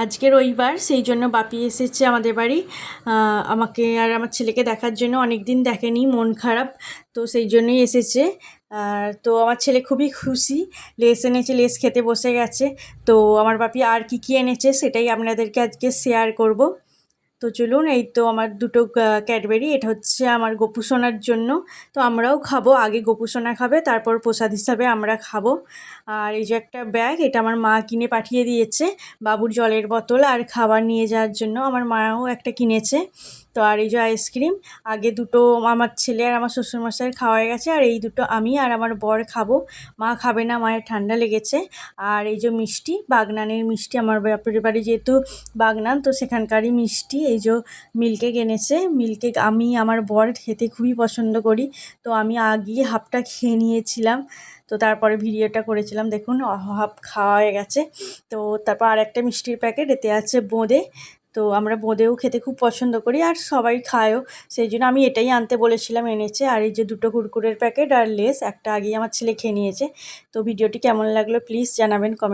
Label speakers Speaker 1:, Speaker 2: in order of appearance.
Speaker 1: আজকে রবিবার, সেই জন্য বাপি এসেছে আমাদের বাড়ি আমাকে আর আমার ছেলেকে দেখার জন্য। অনেক দিন দেখেনি, মন খারাপ, তো সেই জন্যই এসেছে। তো আমার ছেলে খুবই খুশি, লেস এনেছে, লেস খেতে বসে গেছে। তো আমার বাপি আর কি কি এনেছে সেটাই আপনাদেরকে আজকে শেয়ার করব। তো চলুন, এই তো আমার দুটো ক্যাডবেরি, এটা হচ্ছে আমার গোপু সোনার জন্য। তো আমরাও খাবো, আগে গোপু সোনা খাবে, তারপর প্রসাদ হিসাবে আমরা খাবো। আর এই যে একটা ব্যাগ, এটা আমার মা কিনে পাঠিয়ে দিয়েছে, বাবুর জলের বোতল আর খাবার নিয়ে যাওয়ার জন্য আমার মাও একটা কিনেছে। তো আর এই যে আইসক্রিম, আগে দুটো আমার ছেলে আর আমার শ্বশুরমশাইয়ের খাওয়া হয়ে গেছে, আর এই দুটো আমি আর আমার বর খাবো। মা খাবে না, মায়ের ঠান্ডা লেগেছে। আর এই যে মিষ্টি, বাগনানের মিষ্টি, আমার বাপের বাড়ি যেহেতু বাগনান, তো সেখানকারই মিষ্টি। এই যে মিল্ককেক এনেছে, মিল্ককেক আমি আমার বর খেতে খুবই পছন্দ করি, তো আমি আগেই হাফটা খেয়ে নিয়েছিলাম। তো তারপরে ভিডিওটা করেছিলাম, দেখুন হাফ খাওয়া হয়ে গেছে। তো তারপর আর একটা মিষ্টির প্যাকেট, এতে আছে বোঁদে। তো আমরা বোঁদেও খেতে খুব পছন্দ করি আর সবাই খায়ও, সেই জন্য আমি এটাই আনতে বলেছিলাম, এনেছে। আর এই যে দুটো কুরকুরের প্যাকেট আর লেস, একটা আগেই আমার ছেলে খেয়ে নিয়েছে। তো ভিডিওটি কেমন লাগলো প্লিজ জানাবেন কমেন্ট।